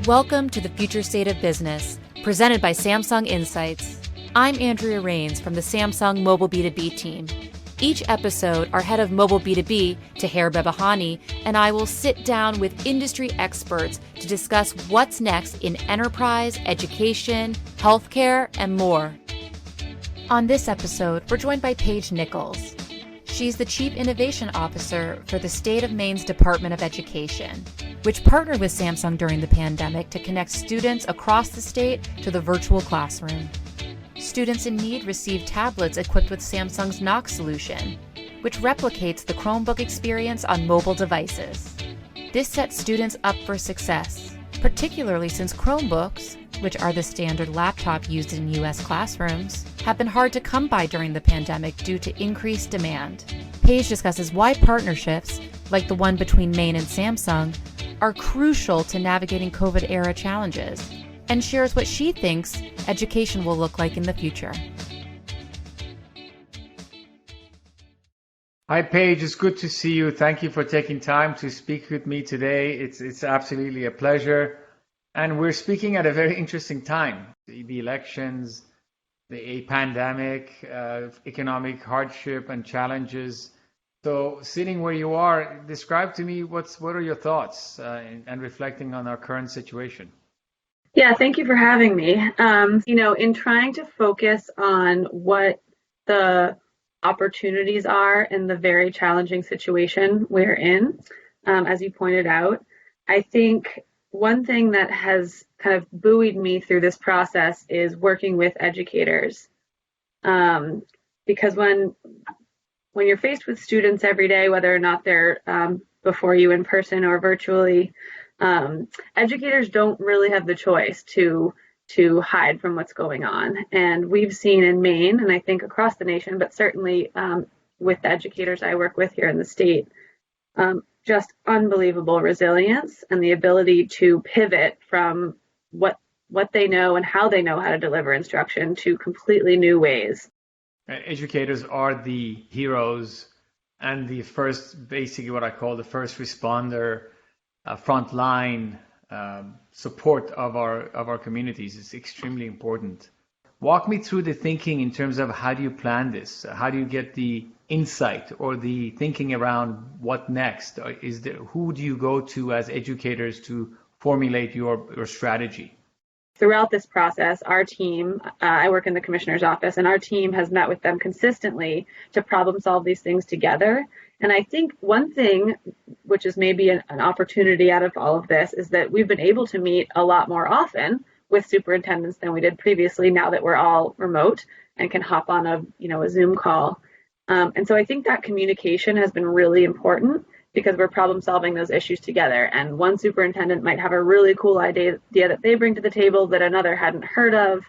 Welcome to the Future State of Business, presented by Samsung Insights. I'm Andrea Rains from the Samsung Mobile B2B team. Each episode, our head of Mobile B2B, Taher Bebahani, and I will sit down with industry experts to discuss what's next in enterprise, education, healthcare, and more. On this episode, we're joined by Paige Nichols. She's the Chief Innovation Officer for the State of Maine's Department of Education, which partnered with Samsung during the pandemic to connect students across the state to the virtual classroom. Students in need receive tablets equipped with Samsung's Knox solution, which replicates the Chromebook experience on mobile devices. This sets students up for success, particularly since Chromebooks, which are the standard laptop used in U.S. classrooms, have been hard to come by during the pandemic due to increased demand. Paige discusses why partnerships, like the one between Maine and Samsung, are crucial to navigating COVID-era challenges, and shares what she thinks education will look like in the future. Hi, Paige. It's good to see you. Thank you for taking time to speak with me today. It's absolutely a pleasure. And we're speaking at a very interesting time. The elections, a pandemic, economic hardship and challenges. So sitting where you are, describe to me what are your thoughts and reflecting on our current situation. Yeah, thank you for having me. In trying to focus on what the opportunities are in the very challenging situation we're in, as you pointed out, I think one thing that has kind of buoyed me through this process is working with educators. Because when you're faced with students every day, whether or not they're before you in person or virtually, educators don't really have the choice to hide from what's going on. And we've seen in Maine, and I think across the nation, but certainly with the educators I work with here in the state, just unbelievable resilience and the ability to pivot from what they know and how they know how to deliver instruction to completely new ways. Educators are the heroes and the first, basically what I call the first responder, frontline support of our communities. Is extremely important. Walk me through the thinking in terms of how do you plan this? How do you get the insight or the thinking around what next? Who do you go to as educators to formulate your strategy? Throughout this process, our team, I work in the commissioner's office, and our team has met with them consistently to problem solve these things together. And I think one thing, which is maybe an opportunity out of all of this, is that we've been able to meet a lot more often with superintendents than we did previously, now that we're all remote and can hop on a Zoom call. And so I think that communication has been really important because we're problem solving those issues together. And one superintendent might have a really cool idea that they bring to the table that another hadn't heard of.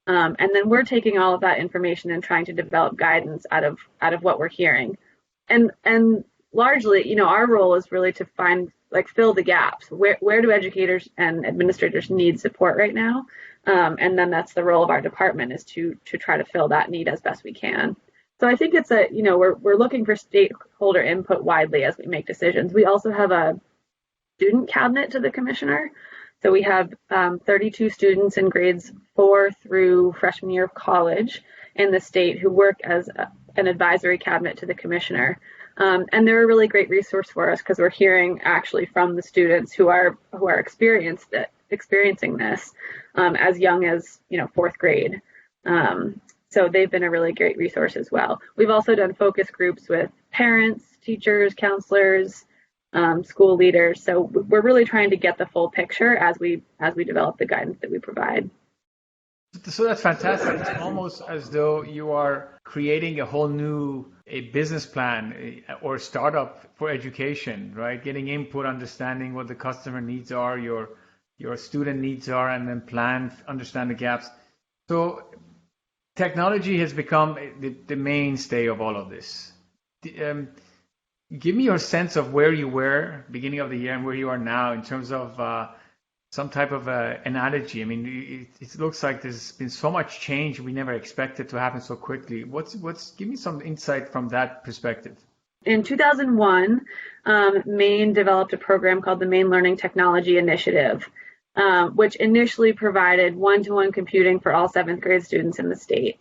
And then we're taking all of that information and trying to develop guidance out of what we're hearing. And largely, our role is really to fill the gaps. Where do educators and administrators need support right now? And then that's the role of our department, is to try to fill that need as best we can. So I think it's we're looking for stakeholder input widely as we make decisions. We also have a student cabinet to the commissioner. So we have 32 students in grades 4 through freshman year of college in the state who work as an advisory cabinet to the commissioner. And they're a really great resource for us because we're hearing actually from the students who are experiencing this as young as 4th grade. So they've been a really great resource as well. We've also done focus groups with parents, teachers, counselors, school leaders. So we're really trying to get the full picture as we develop the guidance that we provide. So that's fantastic. It's almost as though you are creating a whole new business plan or startup for education, right? Getting input, understanding what the customer needs are, your student needs are, and then understand the gaps. So technology has become the mainstay of all of this. Give me your sense of where you were beginning of the year and where you are now in terms of some type of analogy. I mean, it looks like there's been so much change we never expected to happen so quickly. Give me some insight from that perspective. In 2001, Maine developed a program called the Maine Learning Technology Initiative. which initially provided one-to-one computing for all seventh grade students in the state.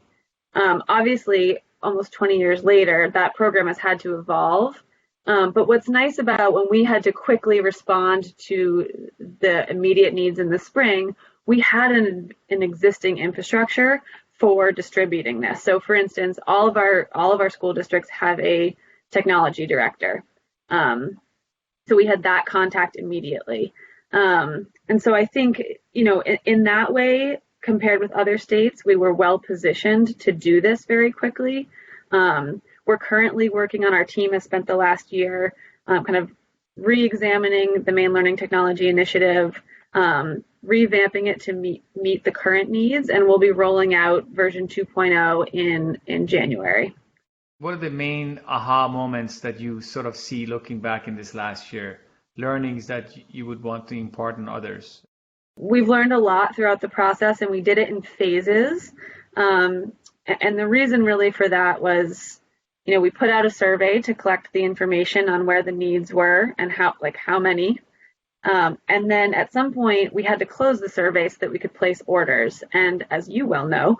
Obviously, almost 20 years later, that program has had to evolve. But what's nice about when we had to quickly respond to the immediate needs in the spring, we had an existing infrastructure for distributing this. So for instance, all of our school districts have a technology director. So we had that contact immediately. And so I think, in that way, compared with other states, we were well positioned to do this very quickly. We're currently working on, our team has spent the last year kind of re-examining the Maine Learning Technology Initiative, revamping it to meet the current needs, and we'll be rolling out version 2.0 in January. What are the main aha moments that you sort of see looking back in this last year, learnings that you would want to impart on others? We've learned a lot throughout the process, and we did it in phases. And the reason really for that was, we put out a survey to collect the information on where the needs were and how many. And then at some point we had to close the survey so that we could place orders. And as you well know,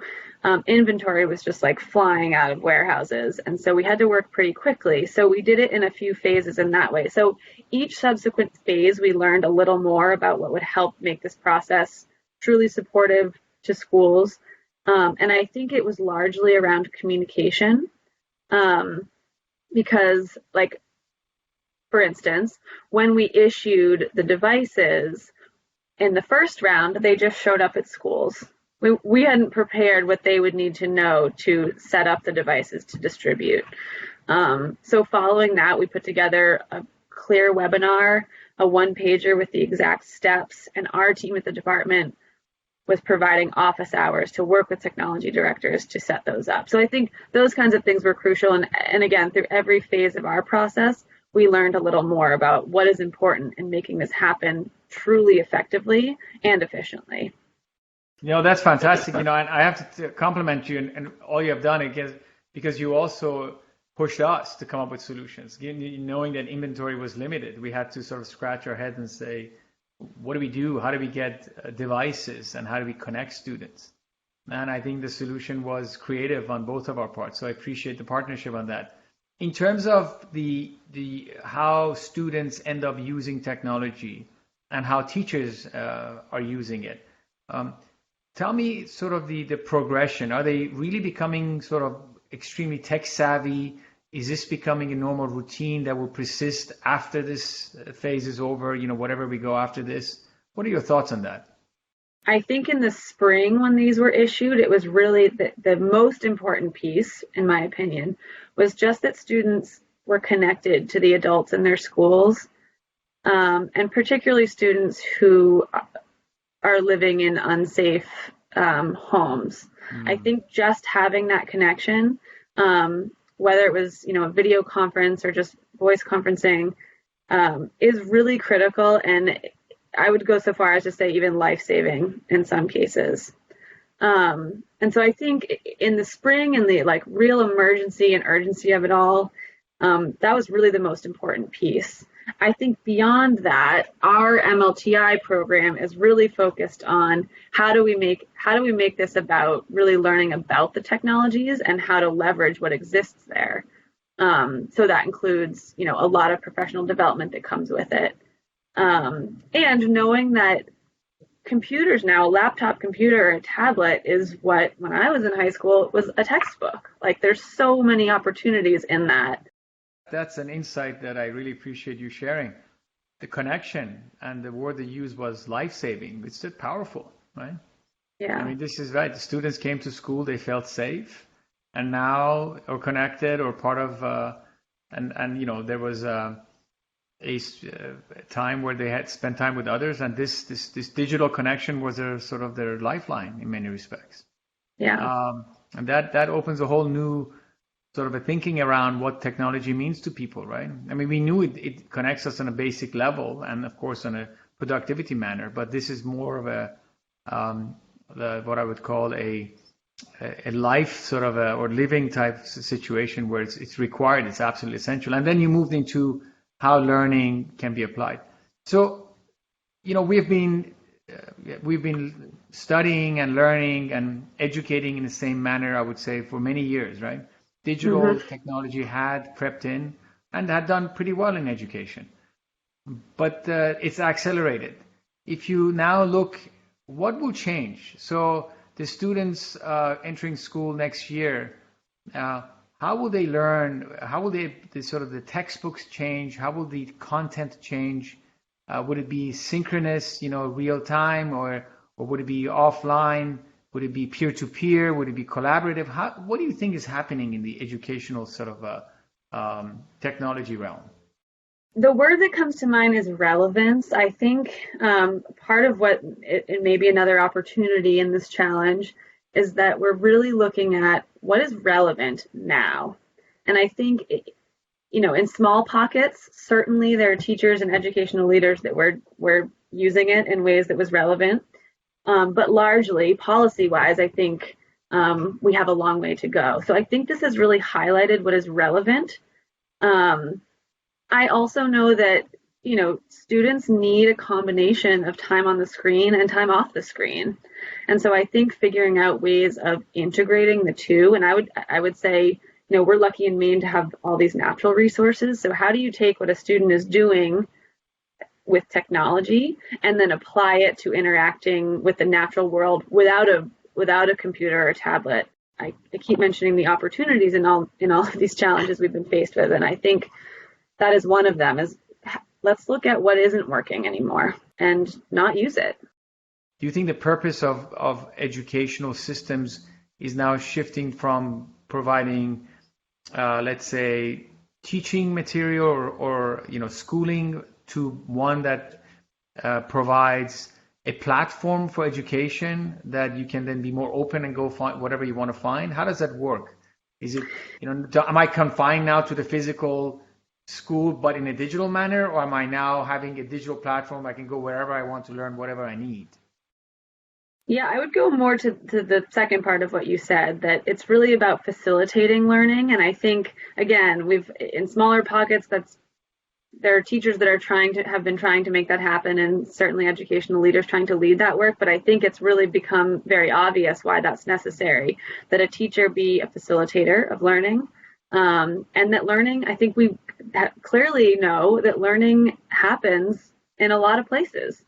inventory was just like flying out of warehouses. And so we had to work pretty quickly. So we did it in a few phases in that way. So each subsequent phase, we learned a little more about what would help make this process truly supportive to schools. And I think it was largely around communication, because for instance, when we issued the devices in the first round, they just showed up at schools. We hadn't prepared what they would need to know to set up the devices to distribute. So following that, we put together a clear webinar, a one-pager with the exact steps, and our team at the department was providing office hours to work with technology directors to set those up. So I think those kinds of things were crucial. And again, through every phase of our process, we learned a little more about what is important in making this happen truly effectively and efficiently. That's fantastic. And I have to compliment you and all you have done because you also pushed us to come up with solutions. Knowing that inventory was limited, we had to sort of scratch our heads and say, what do we do? How do we get devices and how do we connect students? And I think the solution was creative on both of our parts. So I appreciate the partnership on that. In terms of the how students end up using technology and how teachers are using it, tell me sort of the progression. Are they really becoming sort of extremely tech savvy? Is this becoming a normal routine that will persist after this phase is over, whatever we go after this? What are your thoughts on that? I think in the spring when these were issued, it was really the most important piece, in my opinion, was just that students were connected to the adults in their schools, and particularly students who are living in unsafe homes. I think just having that connection, whether it was a video conference or just voice conferencing, is really critical, and I would go so far as to say even life-saving in some cases. And so I think in the spring and the real emergency and urgency of it all, that was really the most important piece. I think beyond that, our MLTI program is really focused on how do we make this about really learning about the technologies and how to leverage what exists there. So that includes, a lot of professional development that comes with it. And knowing that computers now, a laptop computer or a tablet is what, when I was in high school, was a textbook. There's so many opportunities in that. That's an insight that I really appreciate you sharing. The connection and the word they used was life-saving. It's still powerful, right? Yeah. I mean, this is right. The students came to school, they felt safe, and now are connected or part of, there was a time where they had spent time with others, and this digital connection was their lifeline in many respects. Yeah. And that opens a whole new sort of a thinking around what technology means to people, right? I mean, we knew it connects us on a basic level and of course on a productivity manner, but this is more of what I would call a life sort of or living type situation where it's required, it's absolutely essential. And then you moved into how learning can be applied. So, we have been we've been studying and learning and educating in the same manner, I would say, for many years, right? Digital technology had crept in and had done pretty well in education, but it's accelerated. If you now look, what will change? So the students entering school next year, how will they learn? How will the sort of the textbooks change? How will the content change? Would it be synchronous, real time, or would it be offline? Would it be peer-to-peer? Would it be collaborative? What do you think is happening in the educational sort of technology realm? The word that comes to mind is relevance. I think part of what it may be another opportunity in this challenge is that we're really looking at what is relevant now. And I think, in small pockets, certainly there are teachers and educational leaders that were using it in ways that was relevant. But largely, policy-wise, I think we have a long way to go. So I think this has really highlighted what is relevant. I also know that, students need a combination of time on the screen and time off the screen. And so I think figuring out ways of integrating the two, and I would say, we're lucky in Maine to have all these natural resources. So how do you take what a student is doing with technology and then apply it to interacting with the natural world without a computer or a tablet? I keep mentioning the opportunities in all of these challenges we've been faced with, and I think that is one of them, is let's look at what isn't working anymore and not use it. Do you think the purpose of educational systems is now shifting from providing, let's say, teaching material or schooling to one that provides a platform for education that you can then be more open and go find whatever you want to find? How does that work? Is it, am I confined now to the physical school but in a digital manner, or am I now having a digital platform I can go wherever I want to learn whatever I need? Yeah, I would go more to the second part of what you said, that it's really about facilitating learning. And I think, again, in smaller pockets, there are teachers that have been trying to make that happen, and certainly educational leaders trying to lead that work. But I think it's really become very obvious why that's necessary, that a teacher be a facilitator of learning. And that learning, I think we clearly know that learning happens in a lot of places.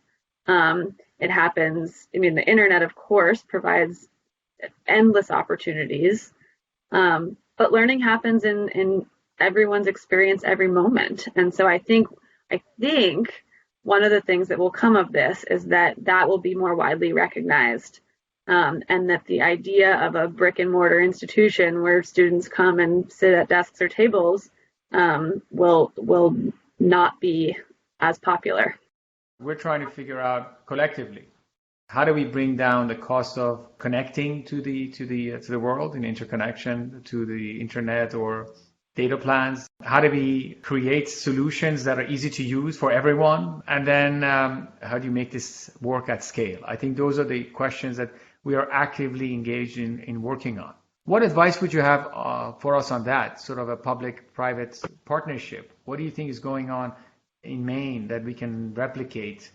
It happens, the internet, of course, provides endless opportunities, but learning happens in everyone's experience every moment. And so I think one of the things that will come of this is that will be more widely recognized. And that the idea of a brick and mortar institution where students come and sit at desks or tables will not be as popular. We're trying to figure out collectively, how do we bring down the cost of connecting to the world in interconnection to the internet or data plans? How do we create solutions that are easy to use for everyone? And then how do you make this work at scale? I think those are the questions that we are actively engaged in working on. What advice would you have for us on that, sort of a public-private partnership? What do you think is going on in Maine that we can replicate?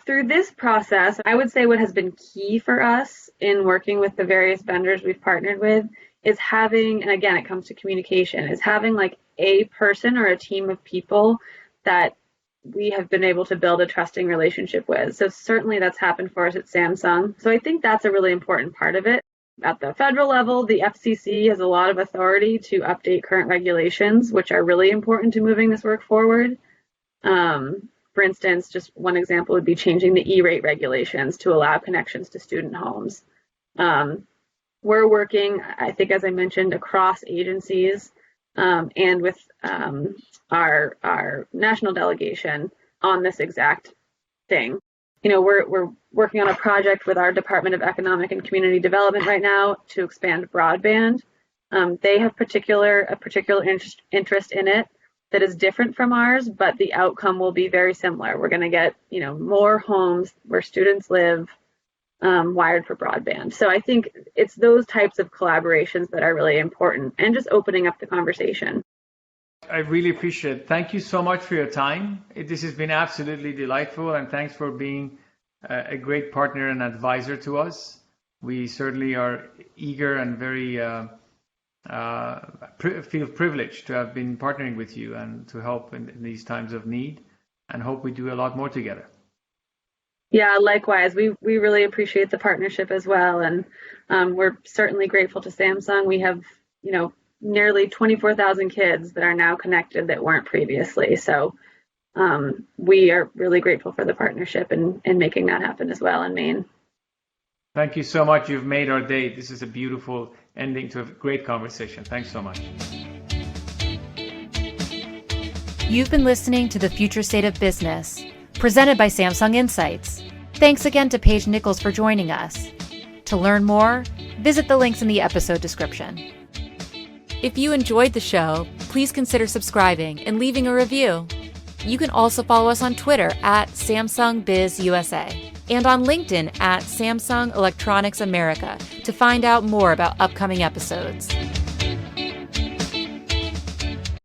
Through this process, I would say what has been key for us in working with the various vendors we've partnered with is having, and again, it comes to communication, is having like a person or a team of people that we have been able to build a trusting relationship with. So certainly that's happened for us at Samsung. So I think that's a really important part of it. At the federal level, the FCC has a lot of authority to update current regulations, which are really important to moving this work forward. For instance, just one example would be changing the E-rate regulations to allow connections to student homes. We're working, I think, as I mentioned, across agencies and with our national delegation on this exact thing. We're working on a project with our Department of Economic and Community Development right now to expand broadband. They have a particular interest in it that is different from ours, but the outcome will be very similar. We're going to get, more homes where students live wired for broadband. So I think it's those types of collaborations that are really important, and just opening up the conversation. I really appreciate it. Thank you so much for your time. This has been absolutely delightful, and thanks for being a great partner and advisor to us. We certainly are eager and very feel privileged to have been partnering with you and to help in these times of need, and hope we do a lot more together. Yeah, likewise. We really appreciate the partnership as well, and we're certainly grateful to Samsung. We have, nearly 24,000 kids that are now connected that weren't previously. So we are really grateful for the partnership and making that happen as well in Maine. Thank you so much. You've made our day. This is a beautiful ending to a great conversation. Thanks so much. You've been listening to The Future State of Business, presented by Samsung Insights. Thanks again to Paige Nichols for joining us. To learn more, visit the links in the episode description. If you enjoyed the show, please consider subscribing and leaving a review. You can also follow us on Twitter at SamsungBizUSA and on LinkedIn at Samsung Electronics America to find out more about upcoming episodes.